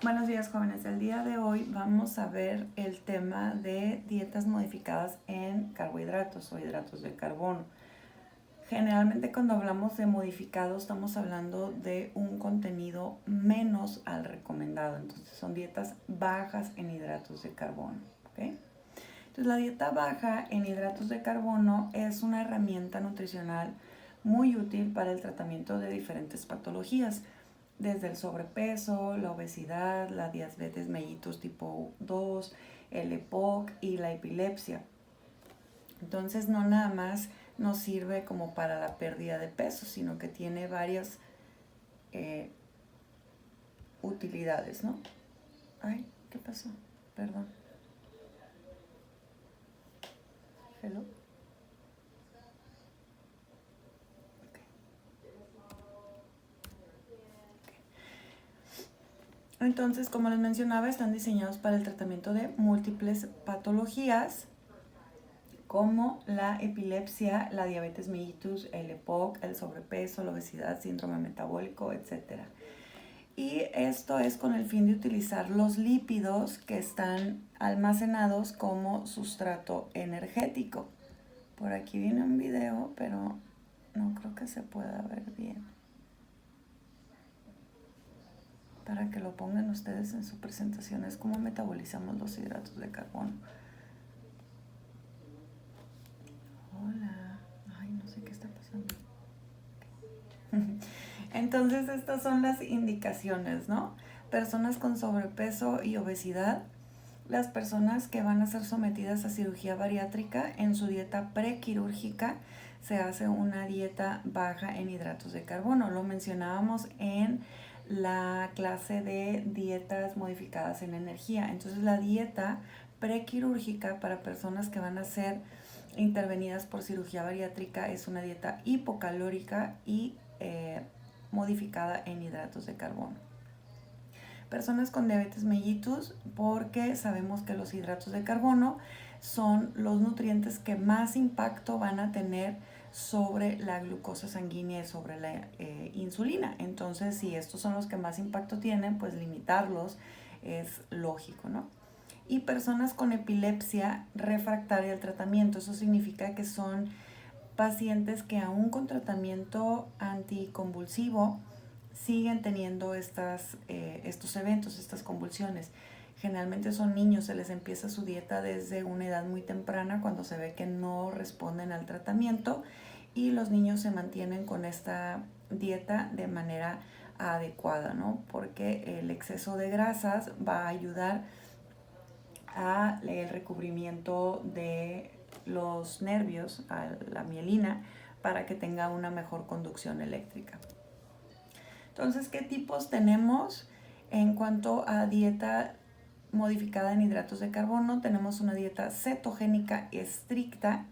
Buenos días, jóvenes. El día de hoy vamos a ver el tema de dietas modificadas en carbohidratos o hidratos de carbono. Generalmente cuando hablamos de modificado estamos hablando de un contenido menos al recomendado. Entonces son dietas bajas en hidratos de carbono. ¿Okay? Entonces la dieta baja en hidratos de carbono es una herramienta nutricional muy útil para el tratamiento de diferentes patologías, desde el sobrepeso, la obesidad, la diabetes mellitus tipo 2, el EPOC y la epilepsia. Entonces no nada más nos sirve como para la pérdida de peso, sino que tiene varias utilidades, ¿no? Ay, ¿qué pasó? Perdón. Hello. Entonces, como les mencionaba, están diseñados para el tratamiento de múltiples patologías como la epilepsia, la diabetes mellitus, el EPOC, el sobrepeso, la obesidad, síndrome metabólico, etc. Y esto es con el fin de utilizar los lípidos que están almacenados como sustrato energético. Por aquí viene un video, pero no creo que se pueda ver bien. Para que lo pongan ustedes en su presentación, es cómo metabolizamos los hidratos de carbono. Hola. Ay, no sé qué está pasando. Entonces estas son las indicaciones, ¿no? Personas con sobrepeso y obesidad, las personas que van a ser sometidas a cirugía bariátrica, en su dieta prequirúrgica se hace una dieta baja en hidratos de carbono. Lo mencionábamos en la clase de dietas modificadas en energía. Entonces la dieta prequirúrgica para personas que van a ser intervenidas por cirugía bariátrica es una dieta hipocalórica y modificada en hidratos de carbono. Personas con diabetes mellitus, porque sabemos que los hidratos de carbono son los nutrientes que más impacto van a tener sobre la glucosa sanguínea y sobre la insulina. Entonces, si estos son los que más impacto tienen, pues limitarlos es lógico, ¿no? Y personas con epilepsia refractaria al tratamiento. Eso significa que son pacientes que aún con tratamiento anticonvulsivo siguen teniendo estos eventos, estas convulsiones. Generalmente son niños, se les empieza su dieta desde una edad muy temprana cuando se ve que no responden al tratamiento, y los niños se mantienen con esta dieta de manera adecuada, ¿no? Porque el exceso de grasas va a ayudar al recubrimiento de los nervios, a la mielina, para que tenga una mejor conducción eléctrica. Entonces, ¿qué tipos tenemos en cuanto a dieta modificada en hidratos de carbono? Tenemos una dieta cetogénica estricta,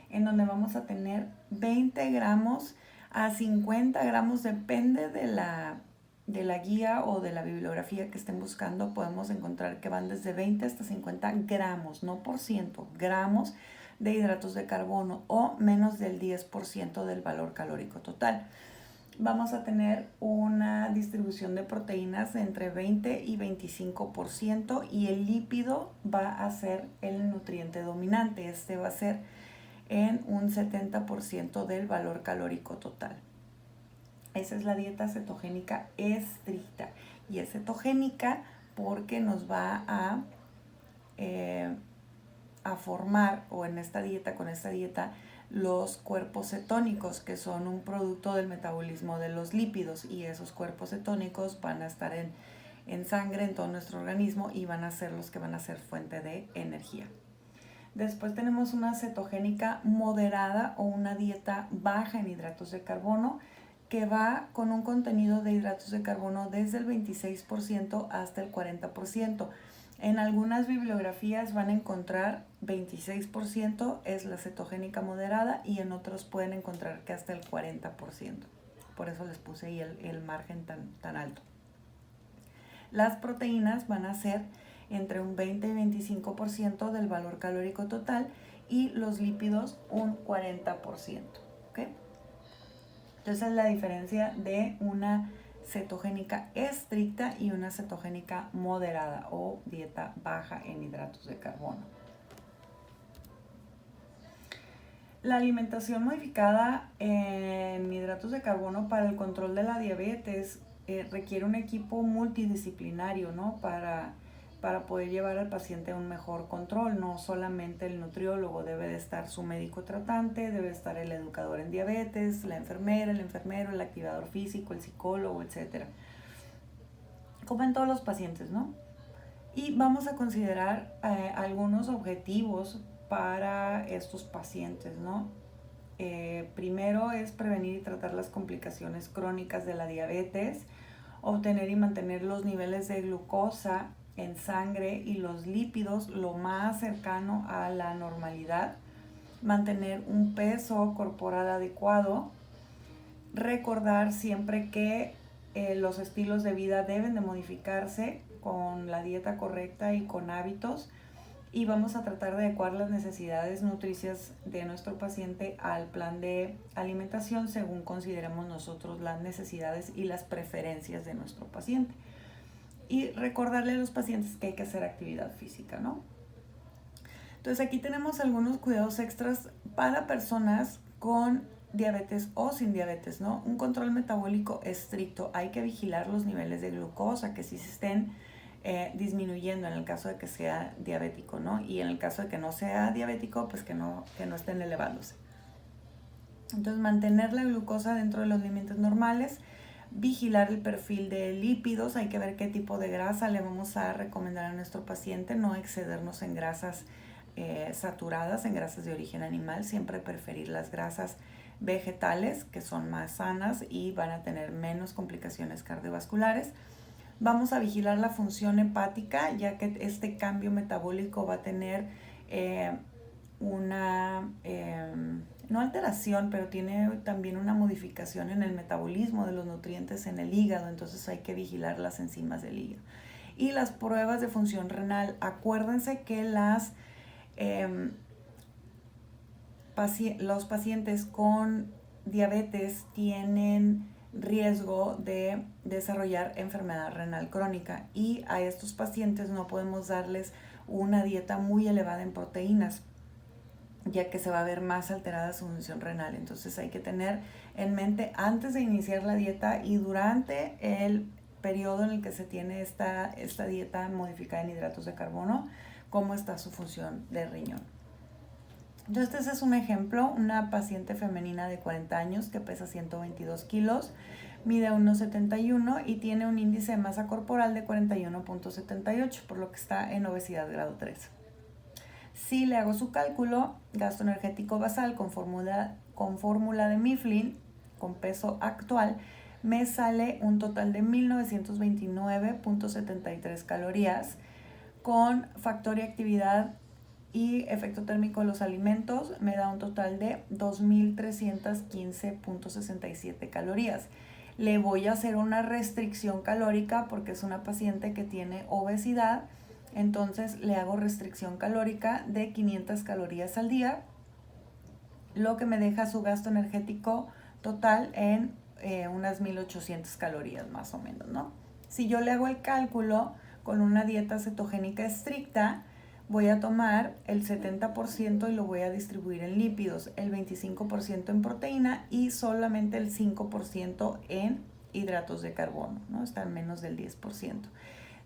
en donde vamos a tener 20 gramos a 50 gramos, depende de la guía o de la bibliografía que estén buscando. Podemos encontrar que van desde 20 hasta 50 gramos, no por ciento, gramos de hidratos de carbono, o menos del 10% del valor calórico total. Vamos a tener una distribución de proteínas entre 20 y 25%, y el lípido va a ser el nutriente dominante. Este va a ser en un 70% del valor calórico total. Esa es la dieta cetogénica estricta, y es cetogénica porque nos va a formar, o en esta dieta, con esta dieta, los cuerpos cetónicos, que son un producto del metabolismo de los lípidos, y esos cuerpos cetónicos van a estar en sangre, en todo nuestro organismo, y van a ser los que van a ser fuente de energía. Después tenemos una cetogénica moderada, o una dieta baja en hidratos de carbono, que va con un contenido de hidratos de carbono desde el 26% hasta el 40%. En algunas bibliografías van a encontrar 26% es la cetogénica moderada, y en otros pueden encontrar que hasta el 40%. Por eso les puse ahí el margen tan alto. Las proteínas van a ser entre un 20 y 25% del valor calórico total, y los lípidos un 40%. ¿Okay? Entonces, la diferencia de una cetogénica estricta y una cetogénica moderada o dieta baja en hidratos de carbono. La alimentación modificada en hidratos de carbono para el control de la diabetes requiere un equipo multidisciplinario, ¿no? Para poder llevar al paciente a un mejor control. No solamente el nutriólogo, debe de estar su médico tratante, debe estar el educador en diabetes, la enfermera, el enfermero, el activador físico, el psicólogo, etc. Como en todos los pacientes, ¿no? Y vamos a considerar algunos objetivos para estos pacientes, ¿no? Primero es prevenir y tratar las complicaciones crónicas de la diabetes, obtener y mantener los niveles de glucosa en sangre y los lípidos lo más cercano a la normalidad, mantener un peso corporal adecuado, recordar siempre que los estilos de vida deben de modificarse con la dieta correcta y con hábitos, y vamos a tratar de adecuar las necesidades nutricias de nuestro paciente al plan de alimentación según consideremos nosotros las necesidades y las preferencias de nuestro paciente. Y recordarle a los pacientes que hay que hacer actividad física, ¿no? Entonces aquí tenemos algunos cuidados extras para personas con diabetes o sin diabetes, ¿no? Un control metabólico estricto. Hay que vigilar los niveles de glucosa, que sí se estén disminuyendo en el caso de que sea diabético, ¿no? Y en el caso de que no sea diabético, pues que no estén elevándose. Entonces, mantener la glucosa dentro de los límites normales, vigilar el perfil de lípidos, hay que ver qué tipo de grasa le vamos a recomendar a nuestro paciente, no excedernos en grasas saturadas, en grasas de origen animal, siempre preferir las grasas vegetales, que son más sanas y van a tener menos complicaciones cardiovasculares. Vamos a vigilar la función hepática, ya que este cambio metabólico va a tener no alteración, pero tiene también una modificación en el metabolismo de los nutrientes en el hígado, entonces hay que vigilar las enzimas del hígado. Y las pruebas de función renal, acuérdense que los pacientes con diabetes tienen riesgo de desarrollar enfermedad renal crónica, y a estos pacientes no podemos darles una dieta muy elevada en proteínas, ya que se va a ver más alterada su función renal. Entonces hay que tener en mente antes de iniciar la dieta y durante el periodo en el que se tiene esta dieta modificada en hidratos de carbono, cómo está su función de riñón. Entonces este es un ejemplo, una paciente femenina de 40 años que pesa 122 kilos, mide 1,71 y tiene un índice de masa corporal de 41,78, por lo que está en obesidad grado 3. Si le hago su cálculo, gasto energético basal con fórmula de Mifflin, con peso actual, me sale un total de 1929,73 calorías, con factor y actividad y efecto térmico de los alimentos me da un total de 2.315,67 calorías. Le voy a hacer una restricción calórica porque es una paciente que tiene obesidad, entonces le hago restricción calórica de 500 calorías al día, lo que me deja su gasto energético total en unas 1.800 calorías más o menos, ¿no? Si yo le hago el cálculo con una dieta cetogénica estricta, voy a tomar el 70% y lo voy a distribuir en lípidos, el 25% en proteína y solamente el 5% en hidratos de carbono, ¿no? Está en menos del 10%.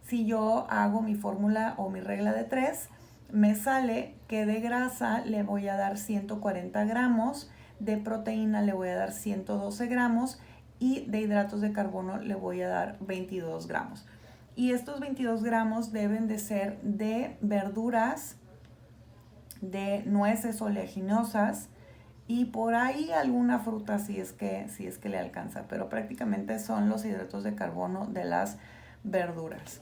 Si yo hago mi fórmula o mi regla de 3, me sale que de grasa le voy a dar 140 gramos, de proteína le voy a dar 112 gramos y de hidratos de carbono le voy a dar 22 gramos. Y estos 22 gramos deben de ser de verduras, de nueces oleaginosas y por ahí alguna fruta si es que le alcanza, pero prácticamente son los hidratos de carbono de las verduras.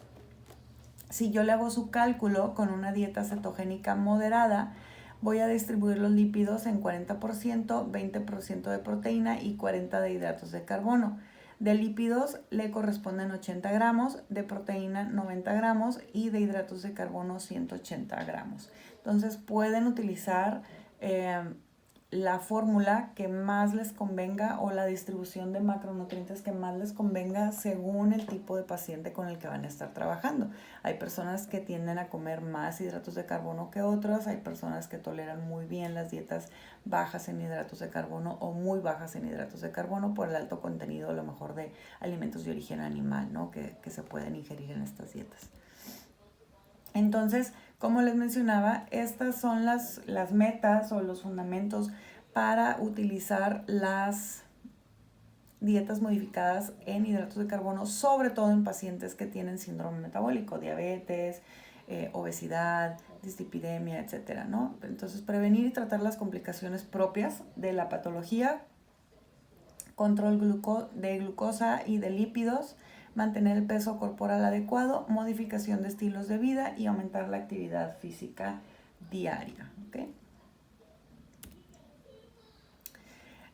Si yo le hago su cálculo con una dieta cetogénica moderada, voy a distribuir los lípidos en 40%, 20% de proteína y 40% de hidratos de carbono. De lípidos le corresponden 80 gramos, de proteína 90 gramos y de hidratos de carbono 180 gramos. Entonces pueden utilizar la fórmula que más les convenga o la distribución de macronutrientes que más les convenga según el tipo de paciente con el que van a estar trabajando. Hay personas que tienden a comer más hidratos de carbono que otras, hay personas que toleran muy bien las dietas bajas en hidratos de carbono o muy bajas en hidratos de carbono por el alto contenido a lo mejor de alimentos de origen animal, ¿no? que se pueden ingerir en estas dietas. Entonces, como les mencionaba, estas son las metas o los fundamentos para utilizar las dietas modificadas en hidratos de carbono, sobre todo en pacientes que tienen síndrome metabólico, diabetes, obesidad, dislipidemia, etcétera, ¿no? Entonces, prevenir y tratar las complicaciones propias de la patología, control de glucosa y de lípidos, mantener el peso corporal adecuado, modificación de estilos de vida y aumentar la actividad física diaria. ¿Okay?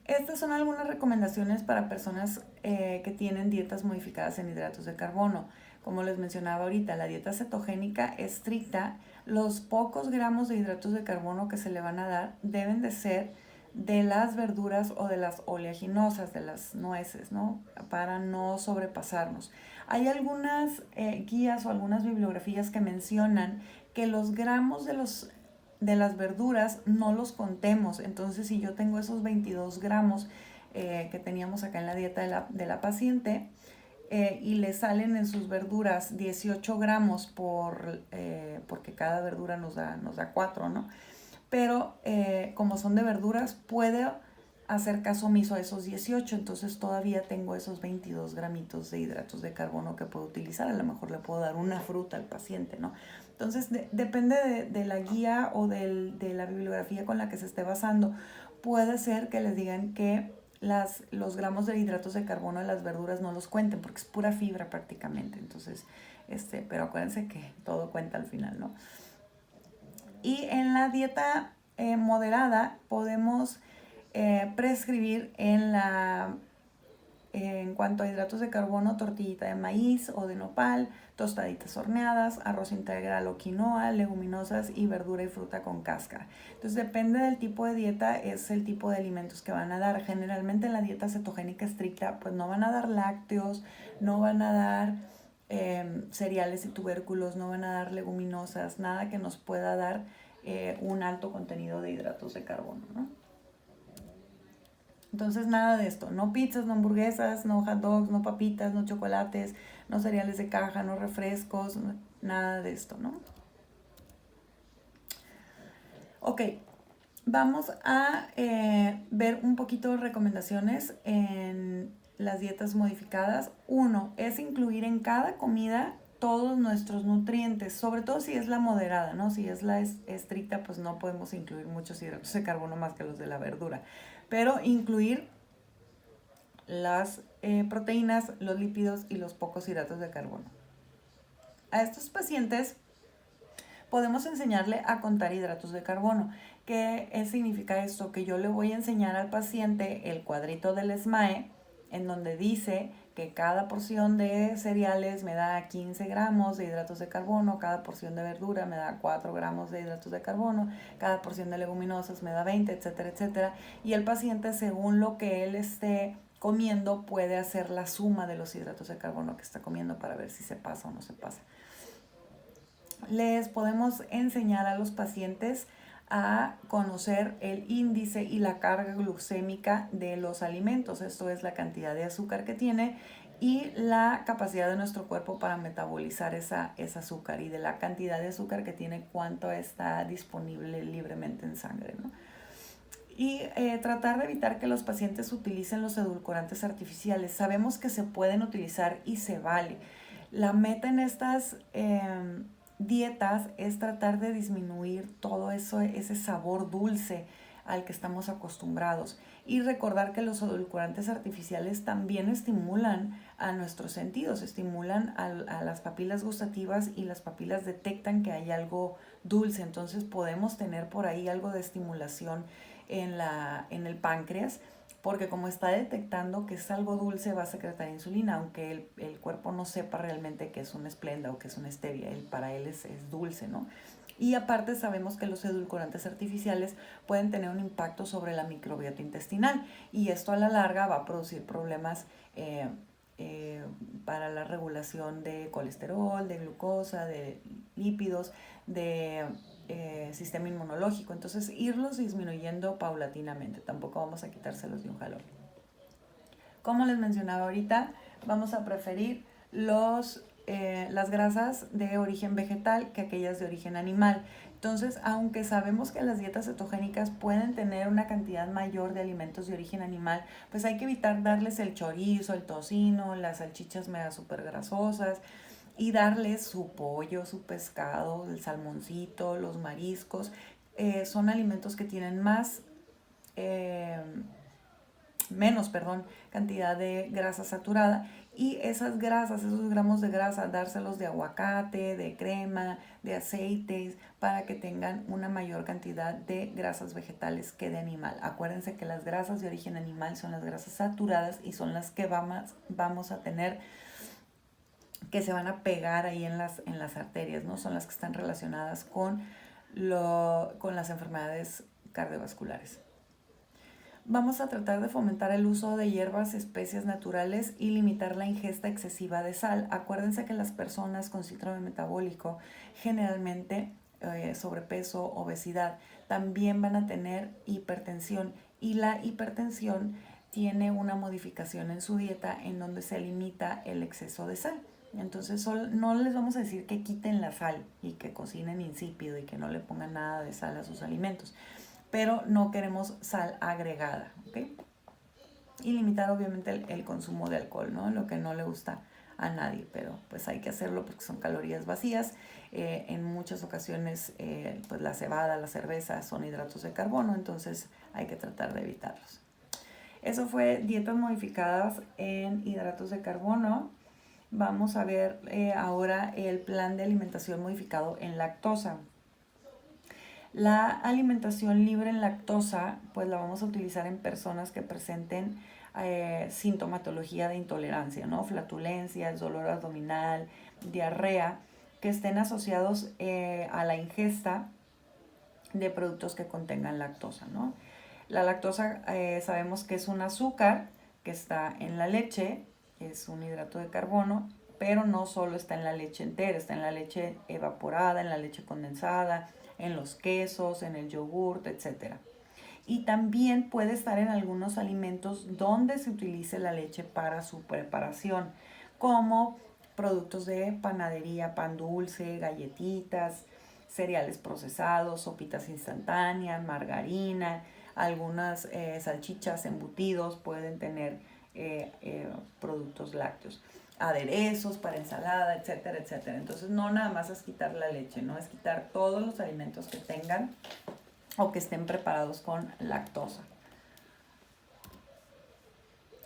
Estas son algunas recomendaciones para personas que tienen dietas modificadas en hidratos de carbono. Como les mencionaba ahorita, la dieta cetogénica estricta, los pocos gramos de hidratos de carbono que se le van a dar deben de ser de las verduras o de las oleaginosas, de las nueces, ¿no? Para no sobrepasarnos. Hay algunas guías o algunas bibliografías que mencionan que los gramos de las verduras no los contemos. Entonces, si yo tengo esos 22 gramos que teníamos acá en la dieta de la paciente y le salen en sus verduras 18 gramos porque cada verdura nos da 4, ¿no? Pero como son de verduras, puede hacer caso omiso a esos 18, entonces todavía tengo esos 22 gramitos de hidratos de carbono que puedo utilizar. A lo mejor le puedo dar una fruta al paciente, ¿no? Entonces depende de la guía o de la bibliografía con la que se esté basando. Puede ser que les digan que los gramos de hidratos de carbono de las verduras no los cuenten porque es pura fibra prácticamente. Entonces, pero acuérdense que todo cuenta al final, ¿no? Y en la dieta moderada podemos prescribir en cuanto a hidratos de carbono, tortillita de maíz o de nopal, tostaditas horneadas, arroz integral o quinoa, leguminosas y verdura y fruta con cáscara. Entonces depende del tipo de dieta, es el tipo de alimentos que van a dar. Generalmente en la dieta cetogénica estricta pues no van a dar lácteos, no van a dar cereales y tubérculos, no van a dar leguminosas, nada que nos pueda dar un alto contenido de hidratos de carbono, ¿no? Entonces nada de esto, no pizzas, no hamburguesas, no hot dogs, no papitas, no chocolates, no cereales de caja, no refrescos, nada de esto, ¿no? Ok, vamos a ver un poquito de recomendaciones en las dietas modificadas. Uno, es incluir en cada comida todos nuestros nutrientes, sobre todo si es la moderada, ¿no? Si es la estricta, pues no podemos incluir muchos hidratos de carbono más que los de la verdura. Pero incluir las proteínas, los lípidos y los pocos hidratos de carbono. A estos pacientes podemos enseñarle a contar hidratos de carbono. ¿Qué significa esto? Que yo le voy a enseñar al paciente el cuadrito del SMAE en donde dice que cada porción de cereales me da 15 gramos de hidratos de carbono, cada porción de verdura me da 4 gramos de hidratos de carbono, cada porción de leguminosas me da 20, etcétera, etcétera. Y el paciente, según lo que él esté comiendo, puede hacer la suma de los hidratos de carbono que está comiendo para ver si se pasa o no se pasa. Les podemos enseñar a los pacientes a conocer el índice y la carga glucémica de los alimentos. Esto es la cantidad de azúcar que tiene y la capacidad de nuestro cuerpo para metabolizar ese azúcar, y de la cantidad de azúcar que tiene, cuánto está disponible libremente en sangre, ¿no? Y tratar de evitar que los pacientes utilicen los edulcorantes artificiales. Sabemos que se pueden utilizar y se vale. La meta en estas dietas es tratar de disminuir todo eso, ese sabor dulce al que estamos acostumbrados, y recordar que los edulcorantes artificiales también estimulan a nuestros sentidos, estimulan a las papilas gustativas, y las papilas detectan que hay algo dulce. Entonces podemos tener por ahí algo de estimulación en el páncreas, porque como está detectando que es algo dulce, va a secretar insulina, aunque el cuerpo no sepa realmente que es un Splenda o que es una stevia. Para él es dulce, ¿no? Y aparte sabemos que los edulcorantes artificiales pueden tener un impacto sobre la microbiota intestinal y esto a la larga va a producir problemas para la regulación de colesterol, de glucosa, de lípidos, de sistema inmunológico. Entonces, irlos disminuyendo paulatinamente. Tampoco vamos a quitárselos de un jalón. Como les mencionaba ahorita, vamos a preferir las grasas de origen vegetal que aquellas de origen animal. Entonces, aunque sabemos que las dietas cetogénicas pueden tener una cantidad mayor de alimentos de origen animal, pues hay que evitar darles el chorizo, el tocino, las salchichas mega super grasosas y darles su pollo, su pescado, el salmoncito, los mariscos. Son alimentos que tienen menos cantidad de grasa saturada, y esas grasas, esos gramos de grasa, dárselos de aguacate, de crema, de aceites, para que tengan una mayor cantidad de grasas vegetales que de animal. Acuérdense que las grasas de origen animal son las grasas saturadas y son las que vamos a tener, que se van a pegar ahí en las arterias, ¿no? Son las que están relacionadas con las enfermedades cardiovasculares. Vamos a tratar de fomentar el uso de hierbas, especias naturales y limitar la ingesta excesiva de sal. Acuérdense que las personas con síndrome metabólico, generalmente sobrepeso, obesidad, también van a tener hipertensión, y la hipertensión tiene una modificación en su dieta en donde se limita el exceso de sal. Entonces no les vamos a decir que quiten la sal y que cocinen insípido y que no le pongan nada de sal a sus alimentos, pero no queremos sal agregada, ¿ok? Y limitar obviamente el consumo de alcohol, ¿no? Lo que no le gusta a nadie, pero pues hay que hacerlo porque son calorías vacías. En muchas ocasiones pues la cebada, la cerveza son hidratos de carbono, entonces hay que tratar de evitarlos. Eso fue dietas modificadas en hidratos de carbono. Vamos a ver ahora el plan de alimentación modificado en lactosa. La alimentación libre en lactosa, pues la vamos a utilizar en personas que presenten sintomatología de intolerancia, ¿no? Flatulencias, dolor abdominal, diarrea, que estén asociados a la ingesta de productos que contengan lactosa, ¿no? La lactosa sabemos que es un azúcar que está en la leche, es un hidrato de carbono, pero no solo está en la leche entera, está en la leche evaporada, en la leche condensada, en los quesos, en el yogurt, etc. Y también puede estar en algunos alimentos donde se utilice la leche para su preparación, como productos de panadería, pan dulce, galletitas, cereales procesados, sopitas instantáneas, margarina, algunas salchichas, embutidos pueden tener productos lácteos, aderezos para ensalada, etcétera, etcétera. Entonces no nada más es quitar la leche, no es quitar todos los alimentos que tengan o que estén preparados con lactosa.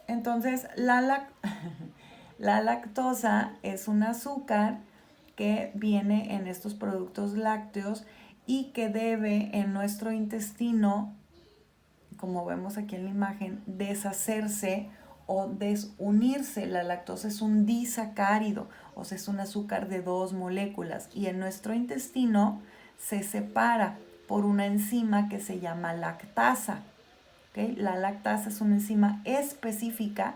Entonces la lactosa es un azúcar que viene en estos productos lácteos y que debe en nuestro intestino, como vemos aquí en la imagen, deshacerse o desunirse. La lactosa es un disacárido, o sea, es un azúcar de 2 moléculas, y en nuestro intestino se separa por una enzima que se llama lactasa. ¿Okay? La lactasa es una enzima específica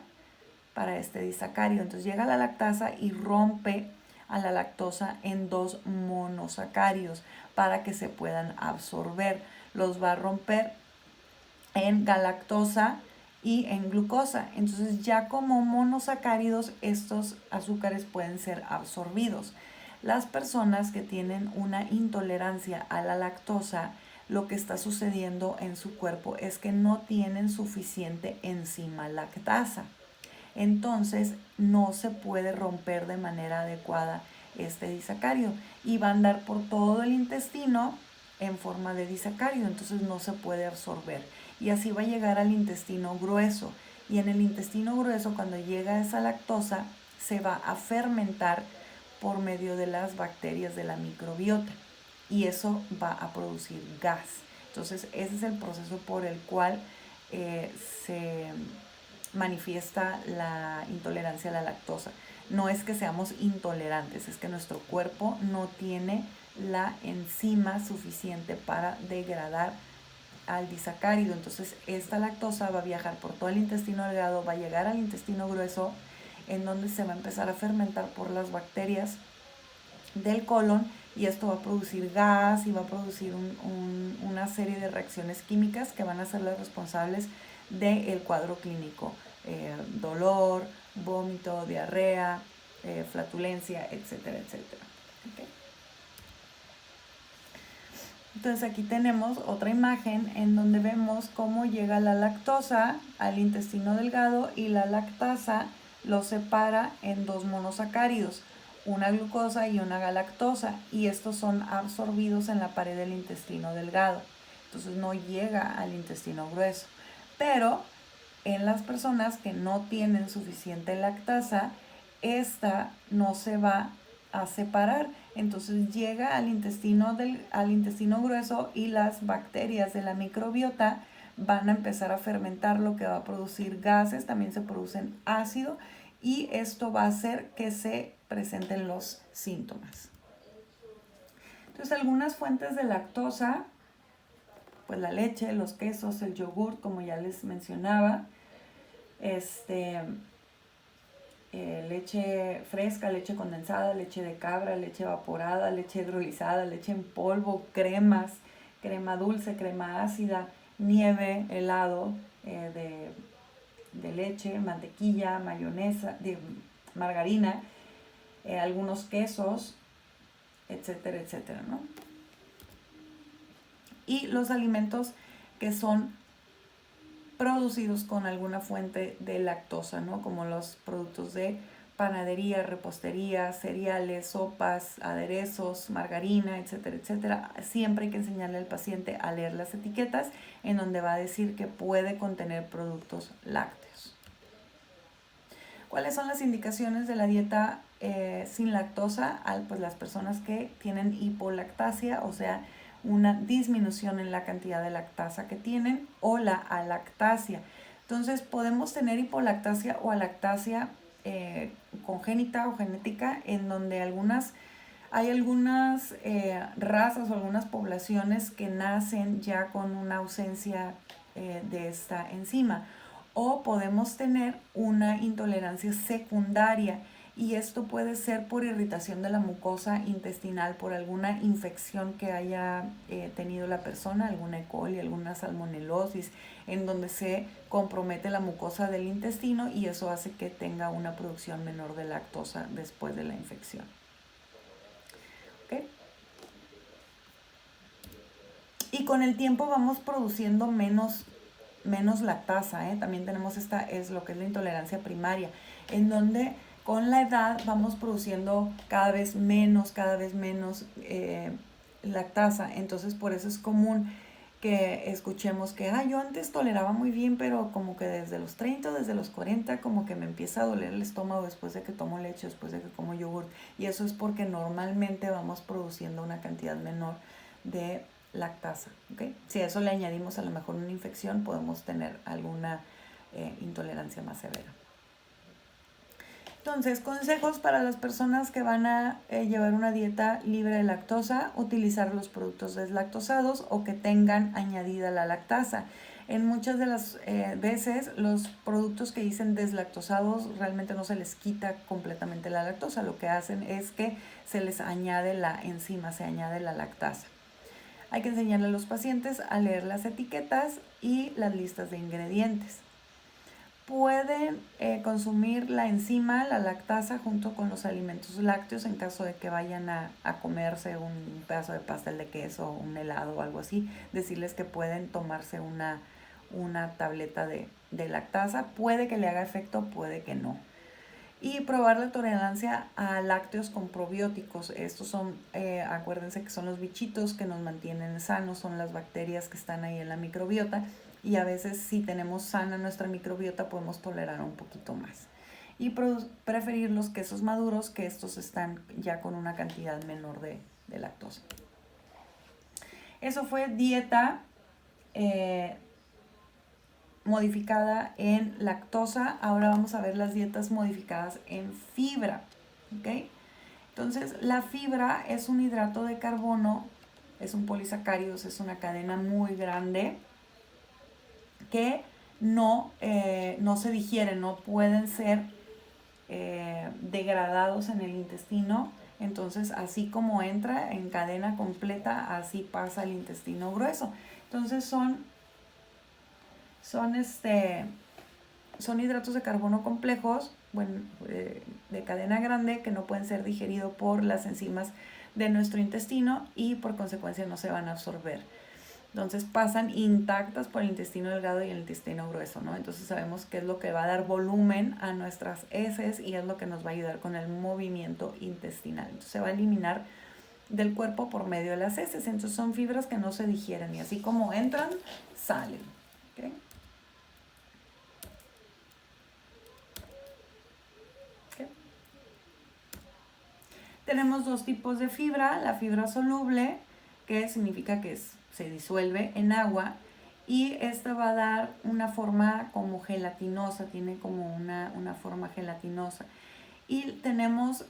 para este disacárido. Entonces llega la lactasa y rompe a la lactosa en 2 monosacáridos para que se puedan absorber. Los va a romper en galactosa y en glucosa. Entonces ya como monosacáridos estos azúcares pueden ser absorbidos. Las personas que tienen una intolerancia a la lactosa, lo que está sucediendo en su cuerpo es que no tienen suficiente enzima lactasa. Entonces no se puede romper de manera adecuada este disacárido y va a andar por todo el intestino en forma de disacárido, entonces no se puede absorber y así va a llegar al intestino grueso, y en el intestino grueso, cuando llega esa lactosa, se va a fermentar por medio de las bacterias de la microbiota y eso va a producir gas. Entonces ese es el proceso por el cual se manifiesta la intolerancia a la lactosa. No es que seamos intolerantes, es que nuestro cuerpo no tiene la enzima suficiente para degradar al disacárido. Entonces esta lactosa va a viajar por todo el intestino delgado, va a llegar al intestino grueso, en donde se va a empezar a fermentar por las bacterias del colon, y esto va a producir gas y va a producir una serie de reacciones químicas que van a ser las responsables del cuadro clínico. Dolor, vómito, diarrea, flatulencia, etcétera, etcétera. ¿Okay? Entonces aquí tenemos otra imagen en donde vemos cómo llega la lactosa al intestino delgado y la lactasa lo separa en dos monosacáridos, una glucosa y una galactosa, y estos son absorbidos en la pared del intestino delgado. Entonces no llega al intestino grueso. Pero en las personas que no tienen suficiente lactasa, esta no se va a separar. Entonces llega al intestino grueso, y las bacterias de la microbiota van a empezar a fermentar, lo que va a producir gases, también se producen ácido, y esto va a hacer que se presenten los síntomas. Entonces algunas fuentes de lactosa, pues la leche, los quesos, el yogur, como ya les mencionaba, leche fresca, leche condensada, leche de cabra, leche evaporada, leche hidrolizada, leche en polvo, cremas, crema dulce, crema ácida, nieve, helado de leche, mantequilla, mayonesa, margarina, algunos quesos, etcétera, etcétera, ¿no? Y los alimentos que son producidos con alguna fuente de lactosa, ¿no? Como los productos de panadería, repostería, cereales, sopas, aderezos, margarina, etcétera, etcétera. Siempre hay que enseñarle al paciente a leer las etiquetas, en donde va a decir que puede contener productos lácteos. ¿Cuáles son las indicaciones de la dieta sin lactosa? Pues las personas que tienen hipolactasia, o sea, una disminución en la cantidad de lactasa que tienen, o la alactasia. Entonces podemos tener hipolactasia o alactasia congénita o genética, en donde hay algunas razas o algunas poblaciones que nacen ya con una ausencia de esta enzima, o podemos tener una intolerancia secundaria, y esto puede ser por irritación de la mucosa intestinal, por alguna infección que haya tenido la persona, alguna E. coli, alguna salmonelosis, en donde se compromete la mucosa del intestino, y eso hace que tenga una producción menor de lactosa después de la infección. ¿Okay? Y con el tiempo vamos produciendo menos lactasa, ¿eh? También tenemos es lo que es la intolerancia primaria, en donde con la edad vamos produciendo cada vez menos lactasa. Entonces por eso es común que escuchemos que yo antes toleraba muy bien, pero como que desde los 30, desde los 40, como que me empieza a doler el estómago después de que tomo leche, después de que como yogur. Y eso es porque normalmente vamos produciendo una cantidad menor de lactasa, ¿okay? Si a eso le añadimos a lo mejor una infección, podemos tener alguna intolerancia más severa. Entonces, consejos para las personas que van a llevar una dieta libre de lactosa: utilizar los productos deslactosados o que tengan añadida la lactasa. En muchas de las veces los productos que dicen deslactosados realmente no se les quita completamente la lactosa, lo que hacen es que se les añade la enzima, se añade la lactasa. Hay que enseñarle a los pacientes a leer las etiquetas y las listas de ingredientes. Pueden consumir la enzima, la lactasa, junto con los alimentos lácteos en caso de que vayan a comerse un pedazo de pastel de queso, un helado o algo así. Decirles que pueden tomarse una tableta de lactasa. Puede que le haga efecto, puede que no. Y probar la tolerancia a lácteos con probióticos. Estos son, acuérdense que son los bichitos que nos mantienen sanos, son las bacterias que están ahí en la microbiota, y a veces si tenemos sana nuestra microbiota podemos tolerar un poquito más. Y preferir los quesos maduros, que estos están ya con una cantidad menor de lactosa. Eso fue dieta modificada en lactosa. Ahora vamos a ver las dietas modificadas en fibra, ¿ok? Entonces, la fibra es un hidrato de carbono, es un polisacárido, es una cadena muy grande que no se digieren, no pueden ser degradados en el intestino. Entonces, así como entra en cadena completa, así pasa el intestino grueso. Entonces, son hidratos de carbono complejos, bueno, de cadena grande, que no pueden ser digeridos por las enzimas de nuestro intestino y por consecuencia no se van a absorber. Entonces pasan intactas por el intestino delgado y el intestino grueso, ¿no? Entonces sabemos qué es lo que va a dar volumen a nuestras heces y es lo que nos va a ayudar con el movimiento intestinal. Entonces se va a eliminar del cuerpo por medio de las heces. Entonces son fibras que no se digieren y así como entran, salen. ¿Okay? ¿Okay? Tenemos dos tipos de fibra, la fibra soluble, que significa que se disuelve en agua, y esta va a dar una forma como gelatinosa, tiene como una forma gelatinosa. Y tenemos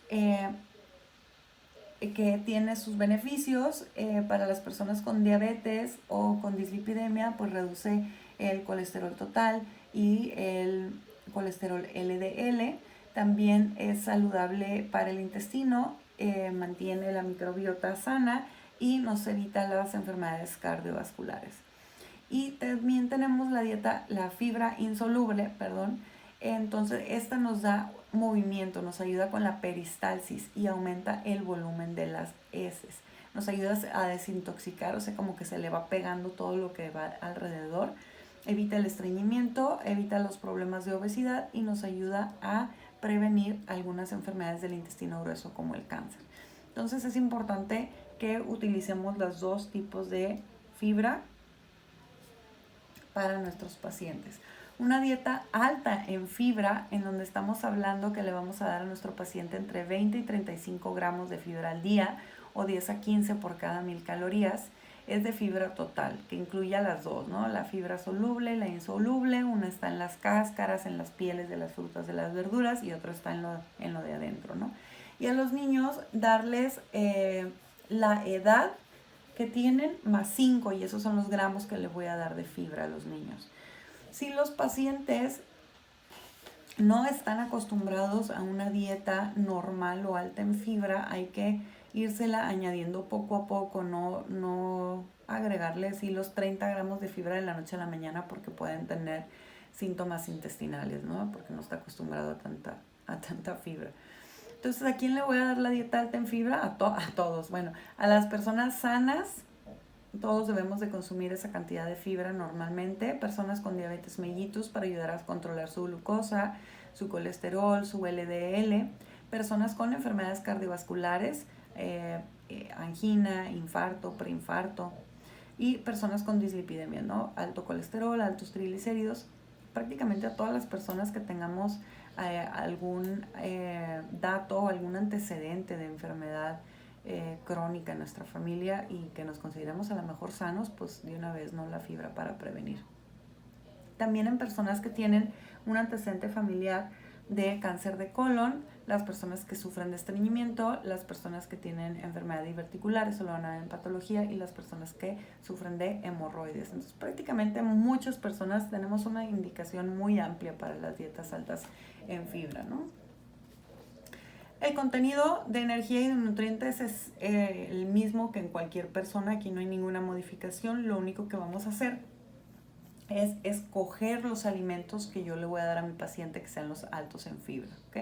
que tiene sus beneficios para las personas con diabetes o con dislipidemia, pues reduce el colesterol total y el colesterol LDL. También es saludable para el intestino, mantiene la microbiota sana y nos evita las enfermedades cardiovasculares. Y también tenemos la fibra insoluble, entonces esta nos da movimiento, nos ayuda con la peristalsis y aumenta el volumen de las heces. Nos ayuda a desintoxicar, o sea, como que se le va pegando todo lo que va alrededor. Evita el estreñimiento, evita los problemas de obesidad y nos ayuda a prevenir algunas enfermedades del intestino grueso como el cáncer. Entonces es importante que utilicemos los dos tipos de fibra para nuestros pacientes. Una dieta alta en fibra, en donde estamos hablando que le vamos a dar a nuestro paciente entre 20 y 35 gramos de fibra al día o 10 a 15 por cada 1000 calorías, es de fibra total, que incluye a las dos, ¿no? La fibra soluble, la insoluble, una está en las cáscaras, en las pieles de las frutas, de las verduras, y otra está en lo de adentro, ¿no? Y a los niños darles la edad que tienen más 5, y esos son los gramos que les voy a dar de fibra a los niños. Si los pacientes no están acostumbrados a una dieta normal o alta en fibra, hay que írsela añadiendo poco a poco, no agregarle así los 30 gramos de fibra de la noche a la mañana, porque pueden tener síntomas intestinales, ¿no? Porque no está acostumbrado a tanta fibra. Entonces, ¿a quién le voy a dar la dieta alta en fibra? A todos. Bueno, a las personas sanas, todos debemos de consumir esa cantidad de fibra normalmente. Personas con diabetes mellitus, para ayudar a controlar su glucosa, su colesterol, su LDL. Personas con enfermedades cardiovasculares, angina, infarto, preinfarto. Y personas con dislipidemia, ¿no? Alto colesterol, altos triglicéridos. Prácticamente a todas las personas que tengamos algún dato o algún antecedente de enfermedad crónica en nuestra familia y que nos consideramos a lo mejor sanos, pues de una vez, ¿no? La fibra para prevenir. También en personas que tienen un antecedente familiar de cáncer de colon, las personas que sufren de estreñimiento, las personas que tienen enfermedad diverticular, eso lo van a ver en patología, y las personas que sufren de hemorroides. Entonces, prácticamente muchas personas tenemos una indicación muy amplia para las dietas altas en fibra, ¿no? El contenido de energía y de nutrientes es el mismo que en cualquier persona. Aquí no hay ninguna modificación. Lo único que vamos a hacer es escoger los alimentos que yo le voy a dar a mi paciente que sean los altos en fibra, ¿ok?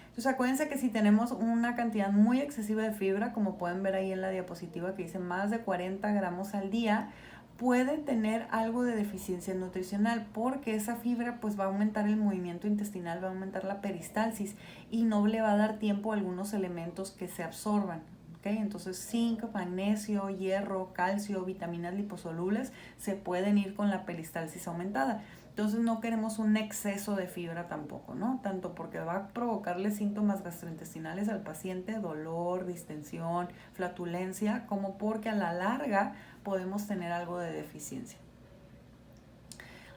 Entonces acuérdense que si tenemos una cantidad muy excesiva de fibra, como pueden ver ahí en la diapositiva que dice más de 40 gramos al día, puede tener algo de deficiencia nutricional, porque esa fibra pues va a aumentar el movimiento intestinal, va a aumentar la peristalsis y no le va a dar tiempo a algunos elementos que se absorban. ¿Okay? Entonces zinc, magnesio, hierro, calcio, vitaminas liposolubles se pueden ir con la peristalsis aumentada. Entonces no queremos un exceso de fibra tampoco, ¿no? Tanto porque va a provocarle síntomas gastrointestinales al paciente, dolor, distensión, flatulencia, como porque a la larga podemos tener algo de deficiencia.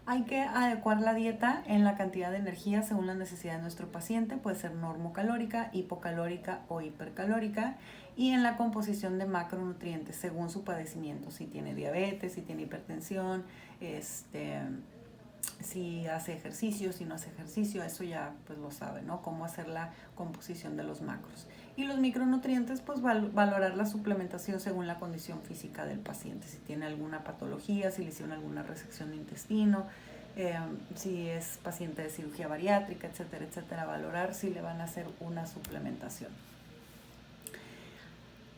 Hay que adecuar la dieta en la cantidad de energía según la necesidad de nuestro paciente, puede ser normocalórica, hipocalórica o hipercalórica, y en la composición de macronutrientes según su padecimiento, si tiene diabetes, si tiene hipertensión, si hace ejercicio, si no hace ejercicio, eso ya pues lo sabe, ¿no? Cómo hacer la composición de los macros. Y los micronutrientes, pues valorar la suplementación según la condición física del paciente, si tiene alguna patología, si le hicieron alguna resección de intestino, si es paciente de cirugía bariátrica, etcétera, etcétera, valorar si le van a hacer una suplementación.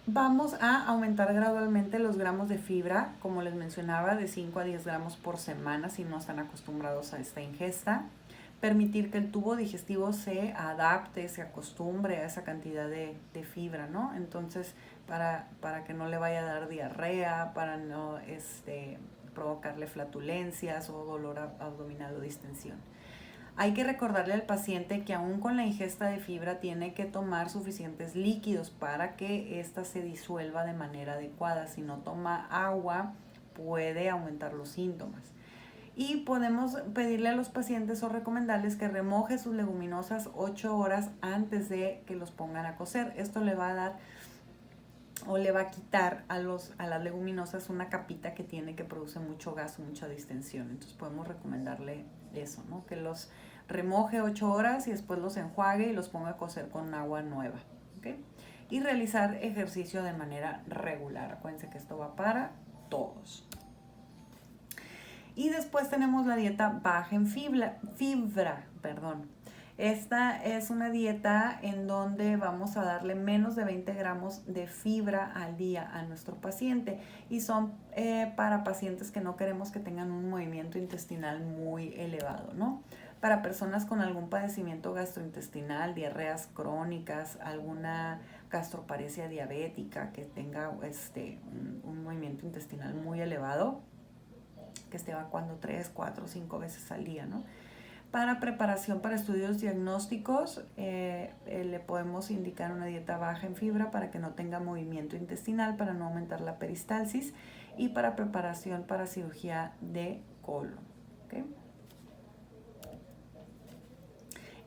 Vamos a aumentar gradualmente los gramos de fibra, como les mencionaba, de 5 a 10 gramos por semana si no están acostumbrados a esta ingesta. Permitir que el tubo digestivo se adapte, se acostumbre a esa cantidad de fibra, ¿no? Entonces, para que no le vaya a dar diarrea, para no provocarle flatulencias o dolor abdominal o distensión. Hay que recordarle al paciente que aún con la ingesta de fibra tiene que tomar suficientes líquidos para que ésta se disuelva de manera adecuada. Si no toma agua, puede aumentar los síntomas. Y podemos pedirle a los pacientes o recomendarles que remoje sus leguminosas 8 horas antes de que los pongan a cocer. Esto le va a dar o le va a quitar a las leguminosas una capita que tiene, que produce mucho gas o mucha distensión. Entonces podemos recomendarle eso, ¿no? Que los remoje 8 horas y después los enjuague y los ponga a cocer con agua nueva, ¿okay? Y realizar ejercicio de manera regular. Acuérdense que esto va para todos. Y después tenemos la dieta baja en fibra. Esta es una dieta en donde vamos a darle menos de 20 gramos de fibra al día a nuestro paciente, y son para pacientes que no queremos que tengan un movimiento intestinal muy elevado, ¿no? Para personas con algún padecimiento gastrointestinal, diarreas crónicas, alguna gastroparesia diabética, que tenga un movimiento intestinal muy elevado, que esté evacuando 3, 4, 5 veces al día, ¿no? Para preparación para estudios diagnósticos, le podemos indicar una dieta baja en fibra para que no tenga movimiento intestinal, para no aumentar la peristalsis, y para preparación para cirugía de colon, ¿okay?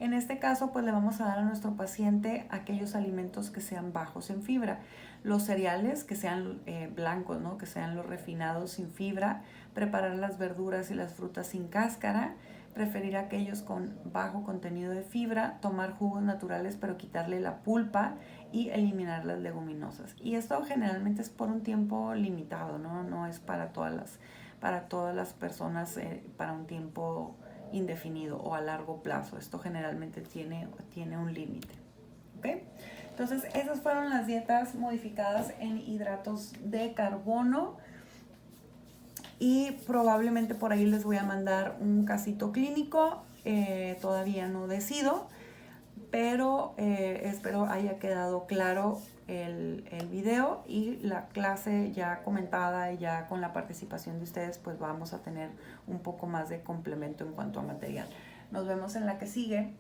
En este caso, pues le vamos a dar a nuestro paciente aquellos alimentos que sean bajos en fibra. Los cereales que sean blancos, ¿no? Que sean los refinados sin fibra. Preparar las verduras y las frutas sin cáscara. Preferir aquellos con bajo contenido de fibra. Tomar jugos naturales pero quitarle la pulpa y eliminar las leguminosas. Y esto generalmente es por un tiempo limitado, ¿no? No es para todas las personas para un tiempo indefinido o a largo plazo. Esto generalmente tiene un límite, ¿okay? Entonces, esas fueron las dietas modificadas en hidratos de carbono, y probablemente por ahí les voy a mandar un casito clínico. Todavía no decido, pero espero haya quedado claro el video, y la clase ya comentada y ya con la participación de ustedes, pues vamos a tener un poco más de complemento en cuanto a material. Nos vemos en la que sigue.